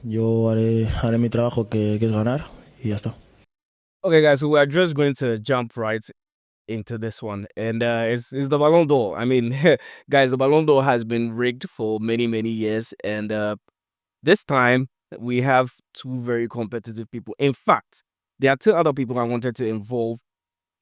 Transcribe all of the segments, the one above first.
Yo haré mi trabajo que es ganar y ya está. Okay, guys, so we're just going to jump right into this one, and it's the Ballon d'Or. I mean, guys, the Ballon d'Or has been rigged for many years, and this time we have two very competitive people. In fact, there are two other people I wanted to involve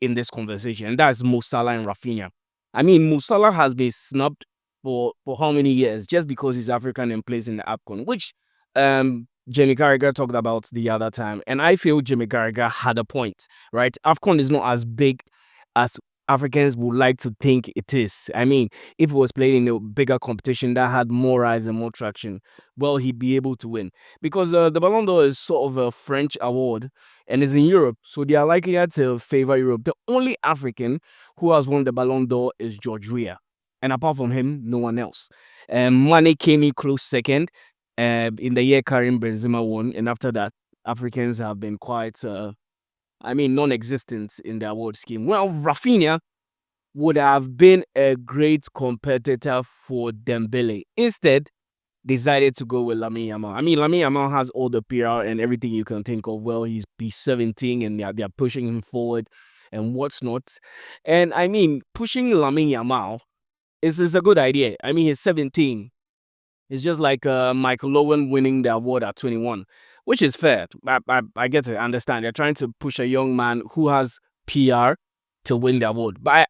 in this conversation, and that's Mo Salah and Rafinha. I mean, Mo Salah has been snubbed for how many years just because he's African and plays in the AFCON, which Jamie Carragher talked about the other time, and I feel Jamie Carragher had a point, right? AFCON is not as big as Africans would like to think it is. I mean, if it was played in a bigger competition that had more eyes and more traction, well, he'd be able to win. Because the Ballon d'Or is sort of a French award and is in Europe, so they are likely to favor Europe. The only African who has won the Ballon d'Or is George Weah. And apart from him, no one else. Mane came in close second in the year Karim Benzema won. And after that, Africans have been quite non-existent in the award scheme. Well, Rafinha would have been a great competitor for Dembele. Instead, decided to go with Lamine Yamal. I mean, Lamine Yamal has all the PR and everything you can think of. Well, he's 17 and they're pushing him forward and what's not. And I mean, pushing Lamine Yamal is a good idea. I mean, he's 17. It's just like Michael Owen winning the award at 21, which is fair. I get to understand. They're trying to push a young man who has PR to win the award. But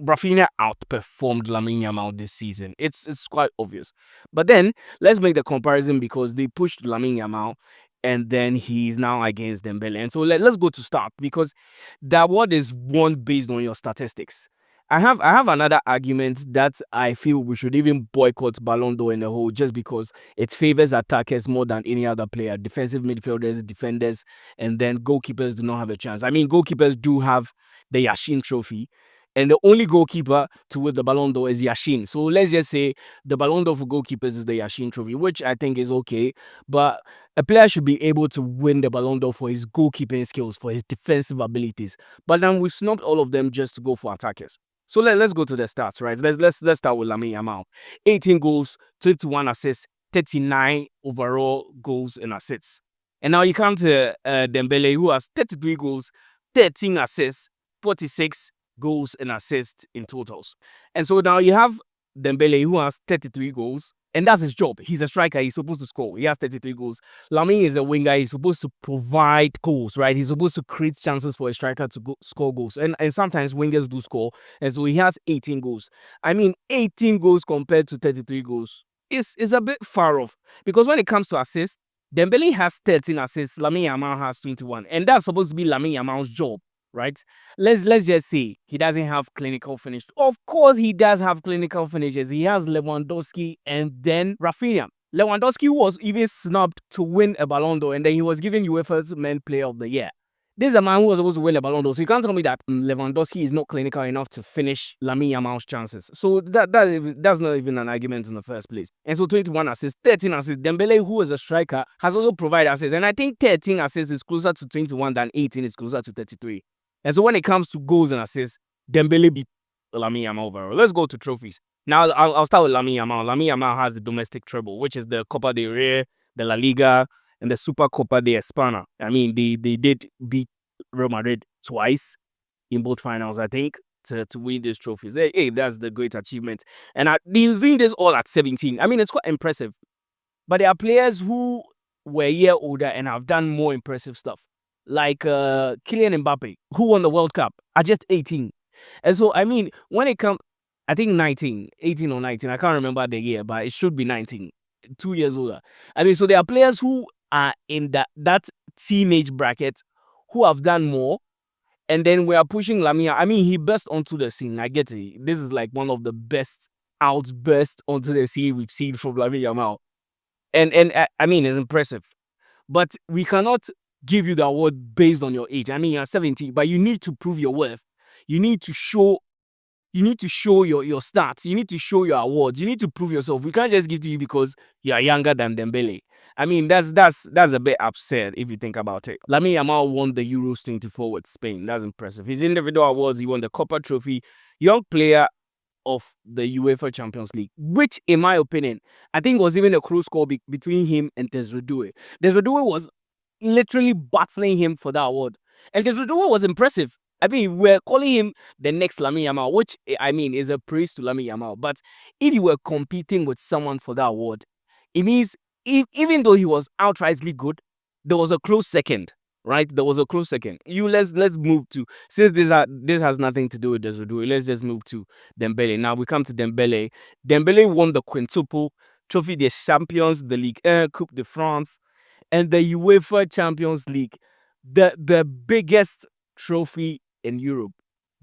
Rafinha outperformed Lamine Yamal this season. It's quite obvious. But then let's make the comparison because they pushed Lamine Yamal and then he's now against Dembele. And so let's go to start because the award is won based on your statistics. I have another argument that I feel we should even boycott Ballon d'Or in the whole just because it favors attackers more than any other player. Defensive midfielders, defenders, and then goalkeepers do not have a chance. I mean, goalkeepers do have the Yashin trophy, and the only goalkeeper to win the Ballon d'Or is Yashin. So let's just say the Ballon d'Or for goalkeepers is the Yashin trophy, which I think is okay. But a player should be able to win the Ballon d'Or for his goalkeeping skills, for his defensive abilities. But then we snubbed all of them just to go for attackers. So let's go to the stats, right? Let's start with Lamine Yamal. 18 goals, 21 assists, 39 overall goals and assists. And now you come to Dembele, who has 33 goals, 13 assists, 46 goals and assists in totals. And so now you have Dembele, who has 33 goals, and that's his job. He's a striker. He's supposed to score. He has 33 goals. Lamine is a winger. He's supposed to provide goals, right? He's supposed to create chances for a striker to score goals. And sometimes wingers do score. And so he has 18 goals. I mean, 18 goals compared to 33 goals is a bit far off. Because when it comes to assists, Dembele has 13 assists. Lamine Yamal has 21. And that's supposed to be Lamine Yamal's job, right? Let's just say he doesn't have clinical finish. Of course, he does have clinical finishes. He has Lewandowski and then Rafinha. Lewandowski was even snubbed to win a Ballon d'Or, and then he was given UEFA's Men Player of the Year. This is a man who was supposed to win a Ballon d'Or, so you can't tell me that Lewandowski is not clinical enough to finish Lamine Yamal's chances. So that's not even an argument in the first place. And so 21 assists, 13 assists. Dembele, who is a striker, has also provided assists, and I think 13 assists is closer to 21 than 18 is closer to 33. And so when it comes to goals and assists, Dembele beat Lamine Yamal overall. Let's go to trophies. Now I'll start with Lamine Yamal. Lamine Yamal has the domestic treble, which is the Copa del Rey, the La Liga, and the Super Copa de España. I mean, they did beat Real Madrid twice in both finals, I think, to win these trophies. Hey, that's the great achievement. And he's doing this all at 17. I mean, it's quite impressive. But there are players who were a year older and have done more impressive stuff. Like Kylian Mbappe, who won the World Cup at just 18. And so, I mean, when it comes, I think 19, 18 or 19, I can't remember the year, but it should be 19, 2 years older. I mean, so there are players who are in that teenage bracket who have done more. And then we are pushing Lamia. I mean, he burst onto the scene. I get it. This is like one of the best outbursts onto the scene we've seen from Lamine Yamal. And I mean, it's impressive. But we cannot give you the award based on your age. I mean, you're 17, but you need to prove your worth. You need to show your stats. You need to show your awards. You need to prove yourself. We can't just give to you because you are younger than Dembele. I mean, that's a bit absurd if you think about it. Lamine Yamal won the Euros 24 with Spain. That's impressive. His individual awards, he won the Copa Trophy, Young Player of the UEFA Champions League, which, in my opinion, I think was even a close call between him and Desiree Doué. Desiree Doué was literally battling him for that award. And Desiree Doué was impressive. I mean, we're calling him the next Lamine Yamal, which, I mean, is a praise to Lamine Yamal. But if you were competing with someone for that award, it means even though he was outrightly good, there was a close second, right? There was a close second. Let's move to, since this has nothing to do with Desiree Doué, let's just move to Dembele. Now we come to Dembele. Dembele won the quintuple: Trophy des Champions, the Ligue 1, Coupe de France, and the UEFA Champions League, the biggest trophy in Europe.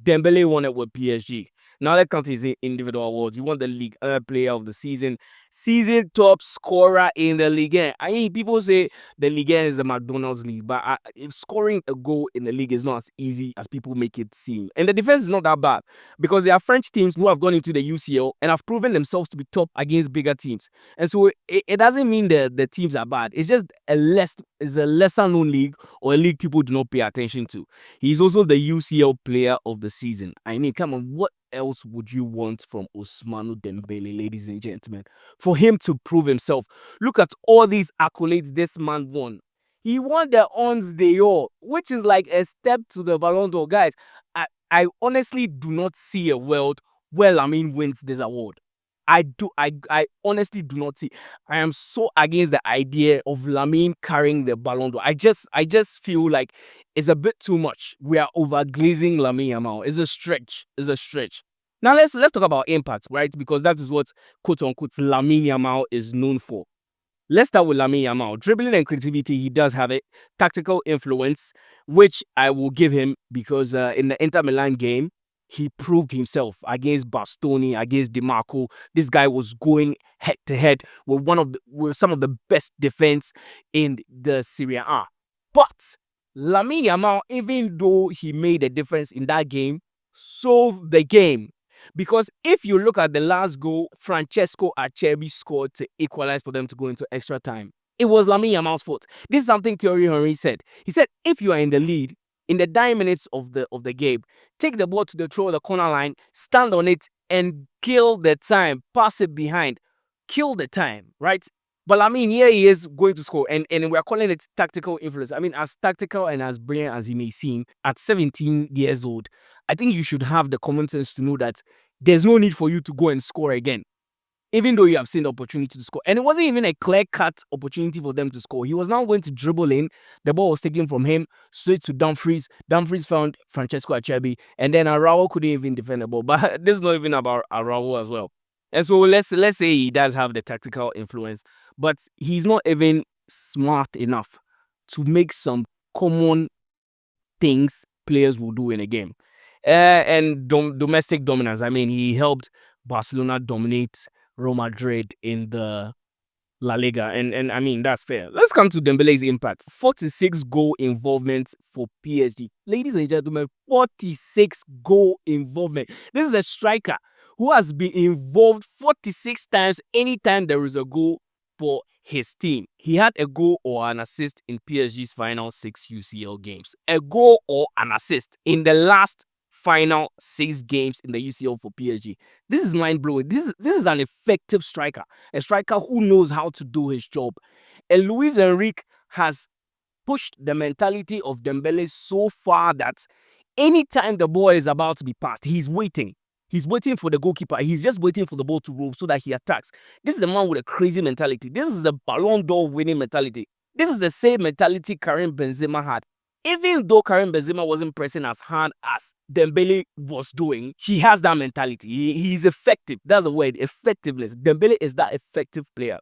Dembele won it with PSG. Now let's count his individual awards. He won the League Player of the Season, season top scorer in the League. I mean, people say the League is the McDonald's league, but if scoring a goal in the league is not as easy as people make it seem. And the defense is not that bad because there are French teams who have gone into the UCL and have proven themselves to be top against bigger teams. And so it doesn't mean that the teams are bad. It's just a lesser known league, or a league people do not pay attention to. He's also the UCL Player of the Season. I mean, come on, what else would you want from Ousmane Dembele, ladies and gentlemen, for him to prove himself? Look at all these accolades this man won. He won the Ons d'Or, which is like a step to the Ballon d'Or. Guys, I honestly do not see a world where Lamine wins this award. I honestly do not see. I am so against the idea of Lamine carrying the Ballon d'Or. I just feel like it's a bit too much. We are overglazing Lamine Yamal. It's a stretch. It's a stretch. Now let's talk about impact, right? Because that is what, quote unquote, Lamine Yamal is known for. Let's start with Lamine Yamal. Dribbling and creativity, he does have it. Tactical influence, which I will give him because in the Inter Milan game, he proved himself against Bastoni, against DiMarco. This guy was going head to head with some of the best defense in the Serie A. But Lamine Yamal, even though he made a difference in that game, solved the game. Because if you look at the last goal, Francesco Acerbi scored to equalize for them to go into extra time. It was Lamine Yamal's fault. This is something Thierry Henry said. He said, if you are in the lead, in the dying minutes of the game, take the ball to the throw the corner line, stand on it, and kill the time. Pass it behind. Kill the time, right? But I mean, here he is going to score, and we're calling it tactical influence. I mean, as tactical and as brilliant as he may seem, at 17 years old, I think you should have the common sense to know that there's no need for you to go and score again, even though you have seen the opportunity to score. And it wasn't even a clear-cut opportunity for them to score. He was now going to dribble in. The ball was taken from him straight to Dumfries. Dumfries found Francesco Acerbi, and then Araujo couldn't even defend the ball. But this is not even about Araujo as well. And so let's say he does have the tactical influence, but he's not even smart enough to make some common things players will do in a game. And domestic dominance. I mean, he helped Barcelona dominate Real Madrid in the La Liga, and I mean, that's fair. Let's come to Dembele's impact. 46 goal involvement for PSG. Ladies and gentlemen, 46 goal involvement. This is a striker who has been involved 46 times anytime there is a goal for his team. He had a goal or an assist in PSG's final 6 UCL games. A goal or an assist in the last final 6 games in the UCL for PSG. This is mind-blowing. This is an effective striker. A striker who knows how to do his job. And Luis Enrique has pushed the mentality of Dembele so far that anytime the ball is about to be passed, he's waiting. He's waiting for the goalkeeper. He's just waiting for the ball to roll so that he attacks. This is a man with a crazy mentality. This is the Ballon d'Or winning mentality. This is the same mentality Karim Benzema had. Even though Karim Benzema wasn't pressing as hard as Dembele was doing, he has that mentality. He's effective. That's the word, effectiveness. Dembele is that effective player.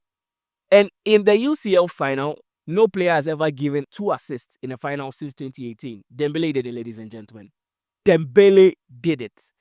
And in the UCL final, no player has ever given 2 assists in a final since 2018. Dembele did it, ladies and gentlemen. Dembele did it.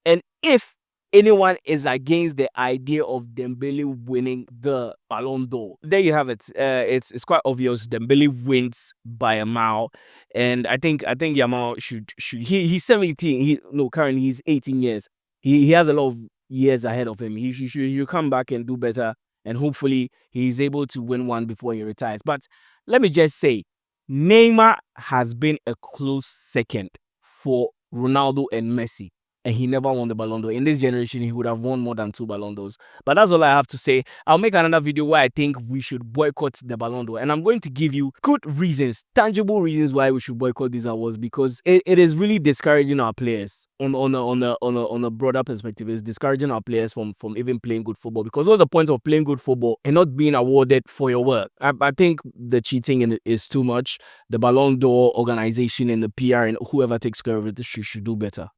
And if anyone is against the idea of Dembele winning the Ballon d'Or, there you have it. It's quite obvious. Dembele wins by a mile, and I think Yamal should he's 17. Currently he's 18 years. He has a lot of years ahead of him. He should come back and do better, and hopefully he's able to win one before he retires. But let me just say, Neymar has been a close second for Ronaldo and Messi. and he never won the Ballon d'Or. In this generation, he would have won more than 2 Ballon d'Ors. But that's all I have to say. I'll make another video where I think we should boycott the Ballon d'Or, and I'm going to give you good reasons, tangible reasons why we should boycott these awards, because it is really discouraging our players on a broader perspective. It's discouraging our players from even playing good football, because what's the point of playing good football and not being awarded for your work? I think the cheating in it is too much. The Ballon d'Or organization and the PR and whoever takes care of it should do better.